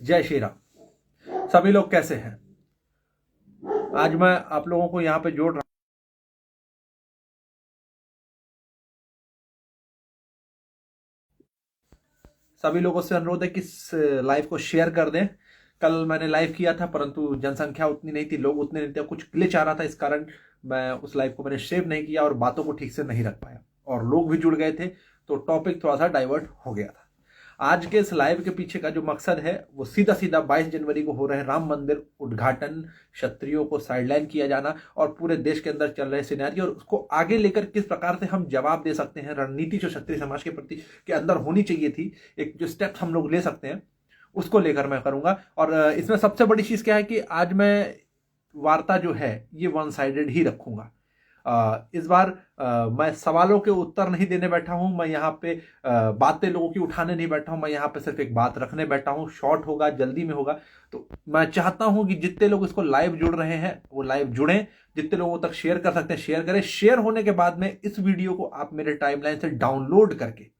जय श्री राम। सभी लोग कैसे हैं? आज मैं आप लोगों को यहाँ पे जोड़ रहा सभी लोगों से अनुरोध है कि इस लाइव को शेयर कर दें। कल मैंने लाइव किया था परंतु जनसंख्या उतनी नहीं थी, लोग उतने नहीं थे, कुछ ग्लिच आ रहा था, इस कारण मैं उस लाइव को मैंने सेव नहीं किया और बातों को ठीक से नहीं रख पाया और लोग भी जुड़ गए थे तो टॉपिक थोड़ा सा डाइवर्ट हो गया था। आज के इस लाइव के पीछे का जो मकसद है वो सीधा सीधा 22 जनवरी को हो रहे राम मंदिर उद्घाटन, क्षत्रियों को साइडलाइन किया जाना और पूरे देश के अंदर चल रहे सिनेरियो और उसको आगे लेकर किस प्रकार से हम जवाब दे सकते हैं, रणनीति जो क्षत्रिय समाज के प्रति के अंदर होनी चाहिए थी, एक जो स्टेप हम लोग ले सकते हैं उसको लेकर मैं करूंगा। और इसमें सबसे बड़ी चीज क्या है कि आज मैं वार्ता जो है ये वन साइडेड ही रखूंगा। इस बार मैं सवालों के उत्तर नहीं देने बैठा हूं, मैं यहाँ पे बातें लोगों की उठाने नहीं बैठा हूं, मैं यहाँ पे सिर्फ एक बात रखने बैठा हूं। शॉर्ट होगा, जल्दी में होगा, तो मैं चाहता हूं कि जितने लोग इसको लाइव जुड़ रहे हैं वो लाइव जुड़ें, जितने लोगों तक शेयर कर सकते हैं शेयर करें। शेयर होने के बाद में इस वीडियो को आप मेरे टाइमलाइन से डाउनलोड करके,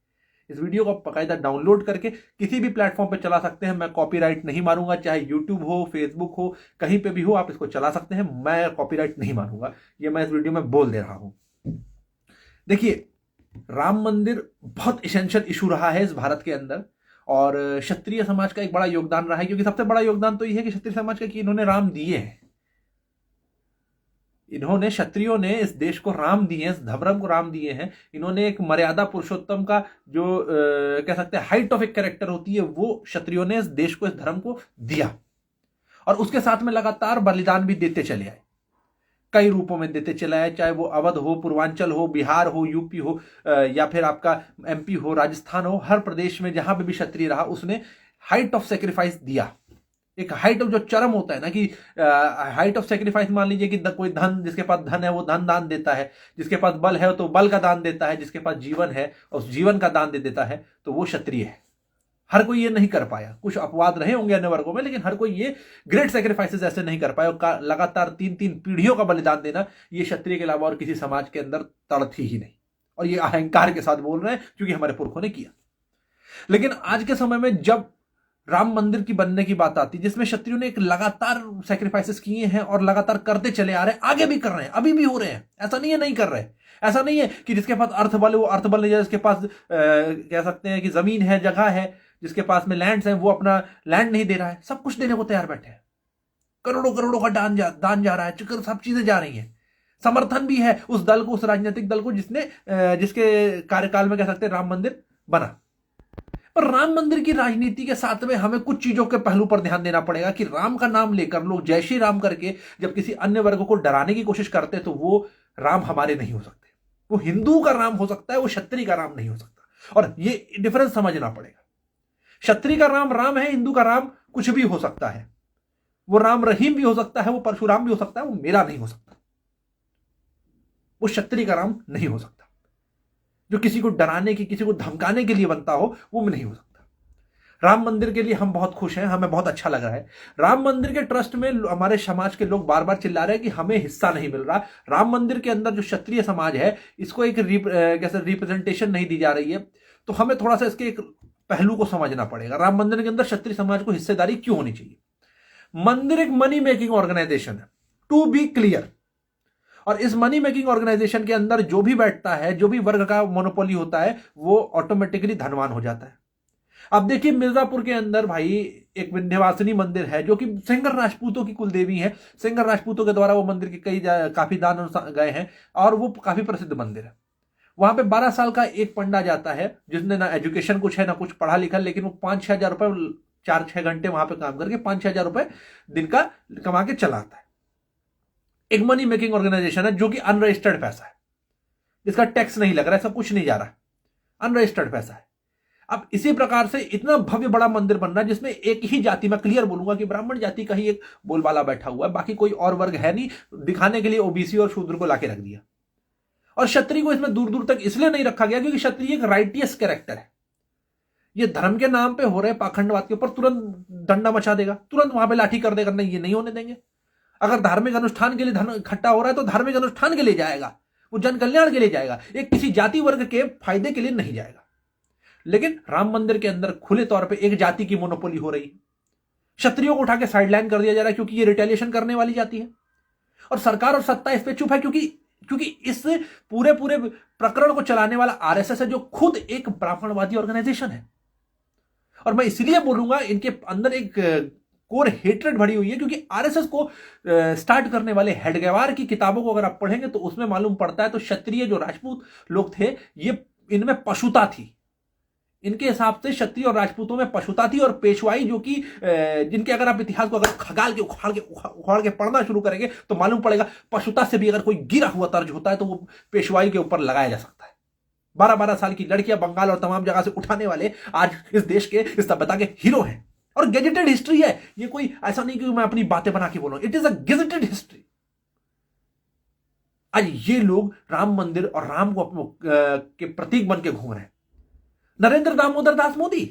इस वीडियो को बाकायदा डाउनलोड करके किसी भी प्लेटफॉर्म पे चला सकते हैं। मैं कॉपीराइट नहीं मारूंगा, चाहे यूट्यूब हो, फेसबुक हो, कहीं पे भी हो आप इसको चला सकते हैं, मैं कॉपीराइट नहीं मारूंगा। ये मैं इस वीडियो में बोल दे रहा हूं। देखिए, राम मंदिर बहुत इसेंशियल इशू रहा है इस भारत के अंदर और क्षत्रिय समाज का एक बड़ा योगदान रहा है, क्योंकि सबसे बड़ा योगदान तो यह है कि क्षत्रिय समाज का कि इन्होंने राम दिए हैं, इन्होंने क्षत्रियों ने इस देश को राम दिए हैं, इस धर्म को राम दिए हैं। इन्होंने एक मर्यादा पुरुषोत्तम का जो कह सकते हैं हाइट ऑफ एक कैरेक्टर होती है वो क्षत्रियों ने इस देश को, इस धर्म को दिया और उसके साथ में लगातार बलिदान भी देते चले आए, कई रूपों में देते चले आए, चाहे वो अवध हो, पूर्वांचल हो, बिहार हो, यूपी हो या फिर आपका एमपी हो, राजस्थान हो, हर प्रदेश में जहां पे भी क्षत्रिय रहा उसने हाइट ऑफ सेक्रीफाइस दिया। एक हाइट ऑफ जो चरम होता है ना कि हाइट ऑफ सेक्रीफाइस, मान लीजिए कि कोई धन, जिसके पास धन है वो धन दान देता है, जिसके पास बल है तो बल का दान देता है, जिसके पास जीवन है उस जीवन का दान दे देता है, तो वो क्षत्रिय है। हर कोई ये नहीं कर पाया, कुछ अपवाद रहे होंगे अन्य वर्गों में, लेकिन हर कोई ये ग्रेट सेक्रीफाइसेस ऐसे नहीं कर पाया। लगातार 3-3 पीढ़ियों का बलिदान देना ये क्षत्रिय के अलावा और किसी समाज के अंदर तड़ थी ही नहीं, और ये अहंकार के साथ बोल रहे हैं क्योंकि हमारे पुरखों ने किया। लेकिन आज के समय में जब राम मंदिर की बनने की बात आती, जिसमें क्षत्रियों ने एक लगातार सेक्रीफाइसेस किए हैं और लगातार करते चले आ रहे हैं, आगे भी कर रहे हैं, अभी भी हो रहे हैं, ऐसा नहीं है नहीं कर रहे। ऐसा नहीं है कि जिसके पास अर्थ बल है वो अर्थ बल नहीं है, जिसके पास कह सकते हैं कि जमीन है, जगह है, जिसके पास में लैंड्स हैं वो अपना लैंड नहीं दे रहा है, सब कुछ देने को तैयार बैठे हैं। करोड़ों करोड़ों का दान जा रहा है, सब चीजें जा रही हैं। समर्थन भी है उस दल को, उस राजनीतिक दल को जिसके कार्यकाल में कह सकते हैं राम मंदिर बना। पर राम मंदिर की राजनीति के साथ में हमें कुछ चीजों के पहलू पर ध्यान देना पड़ेगा कि राम का नाम लेकर लोग जय श्री राम करके जब किसी अन्य वर्ग को डराने की कोशिश करते तो वो राम हमारे नहीं हो सकते, वो हिंदू का राम हो सकता है, वो क्षत्रिय का राम नहीं हो सकता। और ये डिफरेंस समझना पड़ेगा। क्षत्रिय का राम राम है, हिंदू का राम कुछ भी हो सकता है, वो राम रहीम भी हो सकता है, वो परशुराम भी हो सकता है, वो मेरा नहीं हो सकता, वो क्षत्रिय का राम नहीं हो सकता। जो किसी को डराने की, किसी को धमकाने के लिए बनता हो वो नहीं हो सकता। राम मंदिर के लिए हम बहुत खुश हैं, हमें बहुत अच्छा लग रहा है। राम मंदिर के ट्रस्ट में हमारे समाज के लोग बार बार चिल्ला रहे हैं कि हमें हिस्सा नहीं मिल रहा। राम मंदिर के अंदर जो क्षत्रिय समाज है इसको एक कैसे रिप्रेजेंटेशन नहीं दी जा रही है, तो हमें थोड़ा सा इसके एक पहलू को समझना पड़ेगा। राम मंदिर के अंदर क्षत्रिय समाज को हिस्सेदारी क्यों होनी चाहिए? मंदिर एक मनी मेकिंग ऑर्गेनाइजेशन है, टू बी क्लियर, और इस मनी मेकिंग ऑर्गेनाइजेशन के अंदर जो भी बैठता है, जो भी वर्ग का मोनोपोली होता है, वो ऑटोमेटिकली धनवान हो जाता है। अब देखिए, मिर्जापुर के अंदर भाई एक विंध्यवासिनी मंदिर है जो कि सेंगर राजपूतों की कुलदेवी है। सेंगर राजपूतों के द्वारा वो मंदिर के काफी दान गए हैं और वो काफी प्रसिद्ध मंदिर है। वहां पे 12 साल का एक पंडा जाता है जिसने ना एजुकेशन कुछ है ना कुछ पढ़ा लिखा, लेकिन वो 5-6 हजार रुपए 4-6 घंटे वहां पे काम करके 5-6 हजार रुपए दिन का कमा के चलाता है। एक मनी मेकिंग ऑर्गेनाइजेशन है जो कि अनरजिस्टर्ड पैसा है, इसका टैक्स नहीं लग रहा है, सब कुछ नहीं जा रहा है, अनरजिस्टर्ड पैसा है। अब इसी प्रकार से इतना भव्य बड़ा मंदिर बन रहा है जिसमें एक ही जाति, मैं क्लियर बोलूंगा कि ब्राह्मण जाति का ही एक बोलबाला बैठा हुआ है, बाकी कोई और वर्ग है नहीं। दिखाने के लिए ओबीसी और शूद्र को लाके रख दिया, और क्षत्रिय को इसमें दूर दूर तक इसलिए नहीं रखा गया क्योंकि क्षत्रिय एक राइटियस कैरेक्टर है। ये धर्म के नाम पे हो रहे पाखंडवाद के ऊपर तुरंत डंडा मचा देगा, तुरंत वहां पे लाठी कर देगा, नहीं ये नहीं होने देंगे। अगर धार्मिक अनुष्ठान के लिए धन इकट्ठा हो रहा है तो धार्मिक अनुष्ठान के लिए जाएगा, वो जन कल्याण के लिए जाएगा, एक किसी जाति वर्ग के फायदे के लिए नहीं जाएगा। लेकिन राम मंदिर के अंदर खुले तौर पे एक जाति की मोनोपोली हो रही है। क्षत्रियों को उठा के साइडलाइन कर दिया जा रहा है क्योंकि ये रिटेलिएशन करने वाली जाती है, और सरकार और सत्ता इस पे चुप है क्योंकि इस पूरे पूरे प्रकरण को चलाने वाला आरएसएस है, जो खुद एक ब्राह्मणवादी ऑर्गेनाइजेशन है। और मैं इसलिए बोलूंगा इनके अंदर एक कोर हेट्रेड भरी हुई है, क्योंकि आरएसएस को स्टार्ट करने वाले हेडगेवार की किताबों को अगर आप पढ़ेंगे तो उसमें मालूम पड़ता है, तो क्षत्रिय जो राजपूत लोग थे, ये इनमें पशुता थी। इनके हिसाब से क्षत्रिय और राजपूतों में पशुता थी, और पेशवाई जो कि जिनके अगर आप इतिहास को अगर खगाल के उखाड़ के पढ़ना शुरू करेंगे तो मालूम पड़ेगा पशुता से भी अगर कोई गिरा हुआ तर्ज होता है तो वो पेशवाई के ऊपर लगाया जा सकता है। 12-12 साल की लड़कियां बंगाल और तमाम जगह से उठाने वाले आज इस देश के, इस सभ्यता के हीरो हैं, और गेजेटेड हिस्ट्री है ये। कोई ऐसा नहीं कि मैं अपनी बातें बना के बोलूं, it is a gazetted history. आज ये लोग राम मंदिर और राम को के प्रतीक बन के घूम रहे हैं। नरेंद्र दामोदर दास मोदी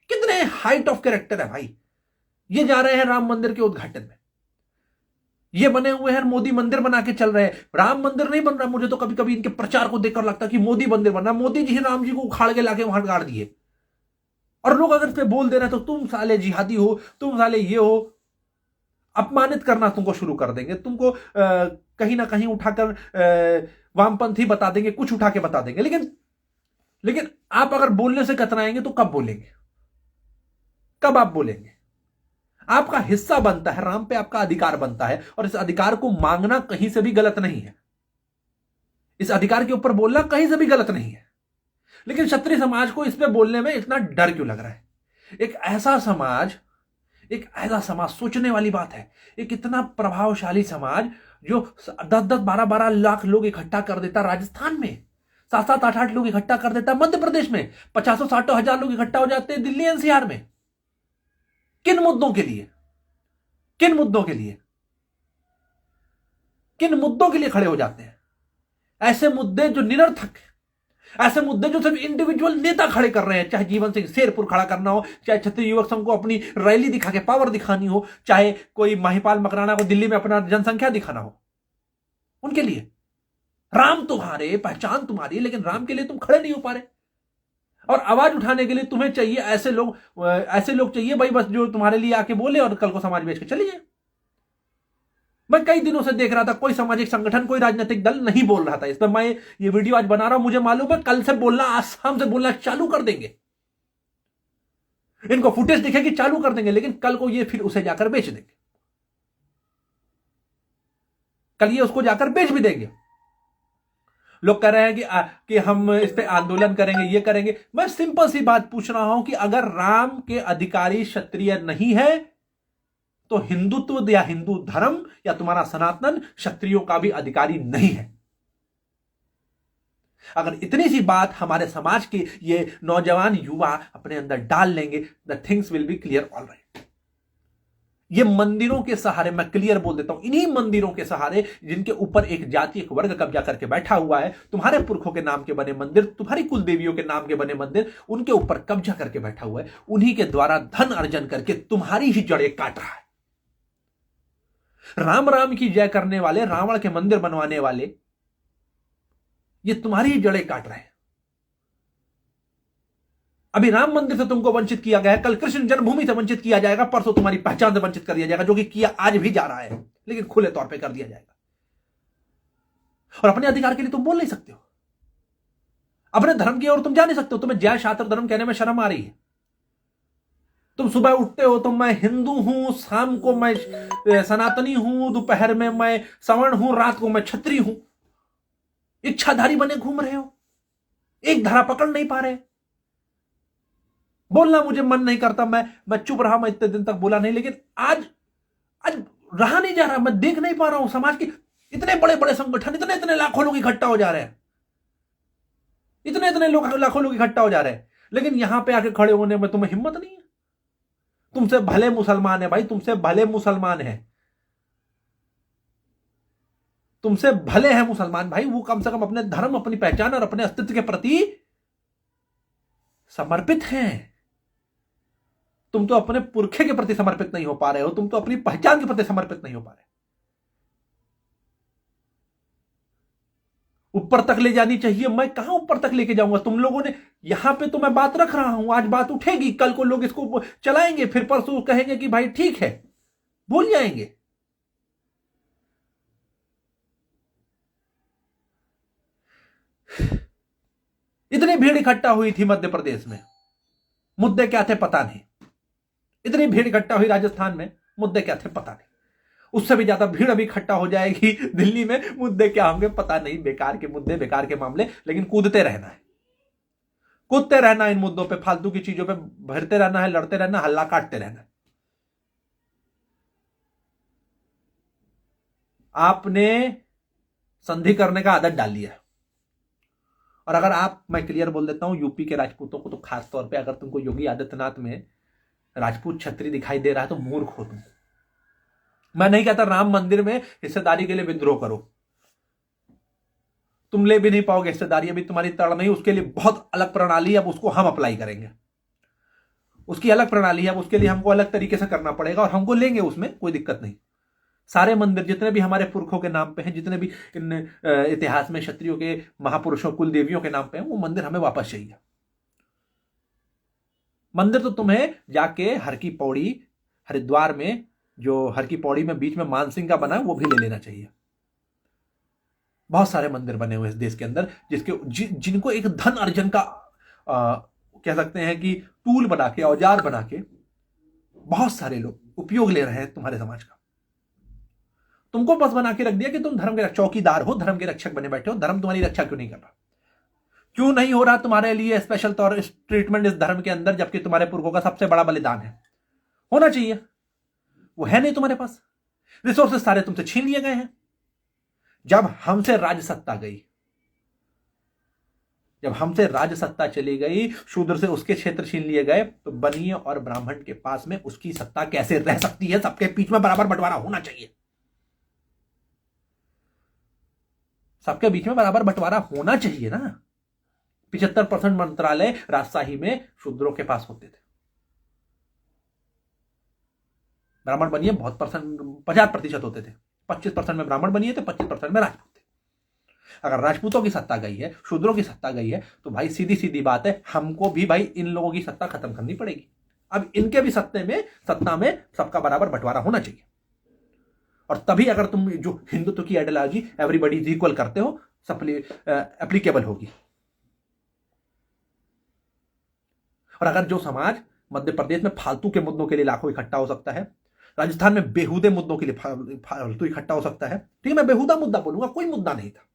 कितने हाइट ऑफ कैरेक्टर है भाई, ये जा रहे हैं राम मंदिर के उद्घाटन में, ये बने हुए हैं मोदी मंदिर बना के चल रहे हैं। राम मंदिर नहीं बन रहा, मुझे तो कभी कभी इनके प्रचार को देखकर लगता है कि मोदी मंदिर बन रहा। मोदी जी राम जी को उखाड़ के लाके वहां गाड़ दिए, और लोग अगर इस पे बोल दे रहे हैं तो तुम साले जिहादी हो, तुम साले ये हो, अपमानित करना तुमको शुरू कर देंगे, तुमको कहीं ना कहीं उठाकर वामपंथी बता देंगे, कुछ उठा के बता देंगे। लेकिन आप अगर बोलने से कतराएंगे तो कब बोलेंगे, कब आप बोलेंगे? आपका हिस्सा बनता है, राम पे आपका अधिकार बनता है, और इस अधिकार को मांगना कहीं से भी गलत नहीं है, इस अधिकार के ऊपर बोलना कहीं से भी गलत नहीं है। लेकिन क्षत्रिय समाज को इस पे बोलने में इतना डर क्यों लग रहा है? एक ऐसा समाज सोचने वाली बात है, एक इतना प्रभावशाली समाज जो 10-10, 12-12 लाख लोग इकट्ठा कर देता राजस्थान में, 7-7, 8-8 लोग इकट्ठा कर देता मध्य प्रदेश में, 50-60 हजार लोग इकट्ठा हो जाते हैं दिल्ली एनसीआर में। किन मुद्दों के लिए? किन मुद्दों के लिए? किन मुद्दों के लिए खड़े हो जाते हैं? ऐसे मुद्दे जो निरर्थक है, ऐसे मुद्दे जो सिर्फ इंडिविजुअल नेता खड़े कर रहे हैं, चाहे जीवन सिंह शेरपुर खड़ा करना हो, चाहे क्षत्रिय युवक संघ को अपनी रैली दिखा के पावर दिखानी हो, चाहे कोई महिपाल मकराना को दिल्ली में अपना जनसंख्या दिखाना हो, उनके लिए राम तुम्हारे, पहचान तुम्हारी, लेकिन राम के लिए तुम खड़े नहीं हो पा रहे। और आवाज उठाने के लिए तुम्हें चाहिए ऐसे लोग चाहिए भाई, बस जो तुम्हारे लिए आके बोले और कल को समाज बेच के चले जाए। मैं कई दिनों से देख रहा था कोई सामाजिक संगठन, कोई राजनीतिक दल नहीं बोल रहा था इस पर। मैं ये वीडियो आज बना रहा हूं, मुझे मालूम है कल से बोलना, आज शाम से बोलना चालू कर देंगे, इनको फुटेज दिखेगी चालू कर देंगे, लेकिन कल को ये फिर उसे जाकर बेच देंगे, कल ये उसको जाकर बेच भी देंगे। लोग कह रहे हैं कि हम इस पे आंदोलन करेंगे, ये करेंगे। मैं सिंपल सी बात पूछ रहा हूं कि अगर राम के अधिकारी क्षत्रिय नहीं है तो हिंदुत्व या हिंदू धर्म या तुम्हारा सनातन क्षत्रियों का भी अधिकारी नहीं है। अगर इतनी सी बात हमारे समाज के ये नौजवान युवा अपने अंदर डाल लेंगे, the things will be clear alright. ये मंदिरों के सहारे, मैं क्लियर बोल देता हूं, इन्हीं मंदिरों के सहारे जिनके ऊपर एक जाति, एक वर्ग कब्जा करके बैठा हुआ है, तुम्हारे पुरखों के नाम के बने मंदिर, तुम्हारी कुल देवियों के नाम के बने मंदिर, उनके ऊपर कब्जा करके बैठा हुआ है, उन्हीं के द्वारा धन अर्जन करके तुम्हारी ही जड़ें काट रहा है। राम राम की जय करने वाले, रावण के मंदिर बनवाने वाले, ये तुम्हारी ही जड़ें काट रहे हैं। अभी राम मंदिर से तुमको वंचित किया गया है, कल कृष्ण जन्मभूमि से वंचित किया जाएगा, परसों तुम्हारी पहचान से वंचित कर दिया जाएगा, जो कि किया आज भी जा रहा है, लेकिन खुले तौर पे कर दिया जाएगा। और अपने अधिकार के लिए तुम बोल नहीं सकते हो, अपने धर्म की ओर तुम जा नहीं सकते हो। तुम्हें जय शास्त्र धर्म कहने में शर्म आ रही है। तुम सुबह उठते हो तो मैं हिंदू हूं, शाम को मैं सनातनी हूं, दोपहर में मैं सवर्ण हूं, रात को मैं क्षत्रिय हूं। इच्छाधारी बने घूम रहे हो, एक धारा पकड़ नहीं पा रहे। बोलना मुझे मन नहीं करता, मैं चुप रहा, मैं इतने दिन तक बोला नहीं, लेकिन आज रहा नहीं जा रहा। मैं देख नहीं पा रहा हूं समाज की इतने बड़े बड़े संगठन, इतने लाखों लोग इकट्ठा हो जा रहे हैं, इतने लाखों लोग इकट्ठा हो जा रहे हैं, लेकिन यहां पे आके खड़े होने में तुम्हें हिम्मत नहीं है। तुमसे भले मुसलमान है भाई, तुमसे भले मुसलमान है, तुमसे भले हैं मुसलमान भाई, वो कम से कम अपने धर्म, अपनी पहचान और अपने अस्तित्व के प्रति समर्पित हैं। तुम तो अपने पुरखे के प्रति समर्पित नहीं हो पा रहे हो, तुम तो अपनी पहचान के प्रति समर्पित नहीं हो पा रहे। ऊपर तक ले जानी चाहिए। मैं कहां ऊपर तक लेके जाऊंगा? तुम लोगों ने, यहां पे तो मैं बात रख रहा हूं, आज बात उठेगी, कल को लोग इसको चलाएंगे, फिर परसों कहेंगे कि भाई ठीक है, भूल जाएंगे। इतनी भीड़ इकट्ठा हुई थी मध्य प्रदेश में, मुद्दे क्या थे पता नहीं। इतनी भीड़ इकट्ठा हुई राजस्थान में, मुद्दे क्या थे पता नहीं। उससे भी ज्यादा भीड़ अभी इकट्ठा हो जाएगी दिल्ली में, मुद्दे क्या होंगे पता नहीं। बेकार के मुद्दे, बेकार के मामले, लेकिन कूदते रहना है, कूदते रहना है इन मुद्दों पे, फालतू की चीजों पे भरते रहना है, लड़ते रहना, हल्ला काटते रहना है। आपने संधि करने का आदत डाल लिया। और अगर आप, मैं क्लियर बोल देता हूं, यूपी के राजपूतों को तो खास तौर पे, अगर तुमको योगी आदित्यनाथ में राजपूत छत्री दिखाई दे रहा है तो मूर्ख हो तुम। मैं नहीं कहता राम मंदिर में हिस्सेदारी के लिए विद्रोह करो, तुम ले भी नहीं पाओगे हिस्सेदारी, अभी तुम्हारी तड़ नहीं। उसके लिए बहुत अलग प्रणाली, अब उसको हम अप्लाई करेंगे, उसकी अलग प्रणाली है, अब उसके लिए हमको अलग तरीके से करना पड़ेगा और हमको लेंगे, उसमें कोई दिक्कत नहीं। सारे मंदिर जितने भी हमारे पुरखों के नाम पे हैं, जितने भी इन इतिहास में क्षत्रियों के, महापुरुषों, कुल देवियों के नाम पे हैं, वो मंदिर हमें वापस चाहिए। मंदिर तो तुम्हें जाके हर की पौड़ी, हरिद्वार में जो हर की पौड़ी में बीच में मानसिंह का बना है, वो भी ले लेना चाहिए। बहुत सारे मंदिर बने हुए इस देश के अंदर, जिनको एक धन अर्जन का कह सकते हैं कि टूल बना के, औजार बना के बहुत सारे लोग उपयोग ले रहे हैं तुम्हारे समाज का। तुमको बस बना के रख दिया कि तुम धर्म के चौकीदार हो, धर्म के रक्षक बने बैठे हो। धर्म तुम्हारी रक्षा क्यों नहीं कर रहा? क्यों नहीं हो रहा तुम्हारे लिए स्पेशल तौर ट्रीटमेंट इस धर्म के अंदर, जबकि तुम्हारे पुरखों का सबसे बड़ा बलिदान है? होना चाहिए, वो है नहीं तुम्हारे पास। रिसोर्सेज सारे तुमसे छीन लिए गए हैं। जब हमसे राजसत्ता गई, जब हमसे राजसत्ता चली गई, शूद्र से उसके क्षेत्र छीन लिए गए, तो बनिए और ब्राह्मण के पास में उसकी सत्ता कैसे रह सकती है? सबके बीच में बराबर बंटवारा होना चाहिए, सबके बीच में बराबर बंटवारा होना चाहिए ना। 75% मंत्रालय राजशाही में शूद्रों के पास होते थे। ब्राह्मण बनिए बहुत परसेंट, 50% होते थे। 25% में ब्राह्मण बनिए थे, 25% में राजपूत थे। अगर राजपूतों की सत्ता गई है, शूद्रों की सत्ता गई है, तो भाई सीधी सीधी बात है, हमको भी भाई इन लोगों की सत्ता खत्म करनी पड़ेगी। अब इनके भी सत्ता में सबका बराबर बंटवारा होना चाहिए। और तभी अगर तुम जो हिंदुत्व की आइडियोलॉजी एवरीबॉडी इज इक्वल करते हो, एप्लीकेबल होगी। और अगर जो समाज मध्य प्रदेश में फालतू के मुद्दों के लिए लाखों इकट्ठा हो सकता है, राजस्थान में बेहुदे मुद्दों के लिए फालतू इकट्ठा हो सकता है, ठीक है, मैं बेहुदा मुद्दा बोलूंगा, कोई मुद्दा नहीं था,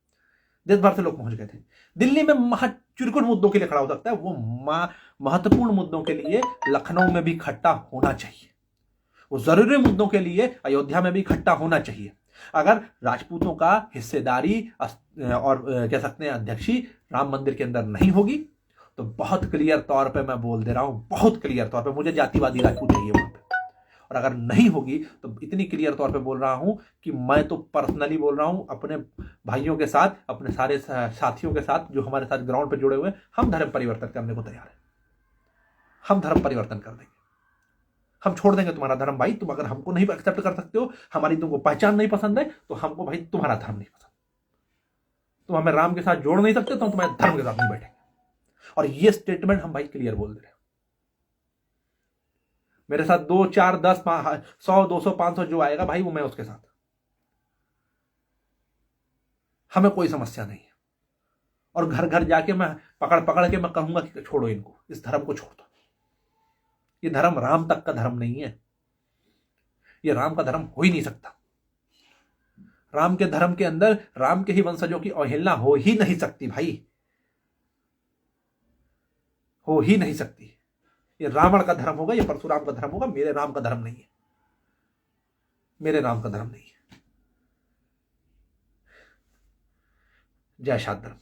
देश भर से लोग पहुंच गए थे। दिल्ली में चुरकुट मुद्दों के लिए खड़ा हो सकता है, वो महत्वपूर्ण मुद्दों के लिए लखनऊ में भी इकट्ठा होना चाहिए। वो जरूरी मुद्दों के लिए अयोध्या में भी इकट्ठा होना चाहिए। अगर राजपूतों का हिस्सेदारी और कह सकते हैं अध्यक्षी राम मंदिर के अंदर नहीं होगी, तो बहुत क्लियर तौर पे मैं बोल दे रहा हूं, बहुत क्लियर तौर पे मुझे जातिवादी राजपूत चाहिए वहां पे। और अगर नहीं होगी तो इतनी क्लियर तौर पे बोल रहा हूं कि मैं तो पर्सनली बोल रहा हूं, अपने भाइयों के साथ, अपने सारे साथियों के साथ जो हमारे साथ ग्राउंड पे जुड़े हुए, हम धर्म परिवर्तन करने को तैयार हैं। हम धर्म परिवर्तन कर देंगे, हम छोड़ देंगे तुम्हारा धर्म भाई। तुम अगर हमको नहीं एक्सेप्ट कर सकते हो, हमारी तुमको पहचान नहीं पसंद है, तो हमको भाई तुम्हारा धर्म नहीं पसंद। तुम हमें राम के साथ जोड़ नहीं सकते, तो हम तुम्हारे धर्म के साथ नहीं बैठेंगे। और ये स्टेटमेंट हम भाई क्लियर बोल दे रहे हैं। मेरे साथ 2, 4, 10, 100, 200, 500 जो आएगा भाई, वो मैं उसके साथ, हमें कोई समस्या नहीं है। और घर घर जाके मैं पकड़ पकड़ के मैं कहूंगा कि छोड़ो इनको, इस धर्म को छोड़ दो। ये धर्म राम तक का धर्म नहीं है, ये राम का धर्म हो ही नहीं सकता। राम के धर्म के अंदर राम के ही वंशजों की अवहेलना हो ही नहीं सकती भाई, हो ही नहीं सकती। ये रावण का धर्म होगा, ये परशुराम का धर्म होगा, मेरे राम का धर्म नहीं है, मेरे राम का धर्म नहीं है। जय शाद धर्म।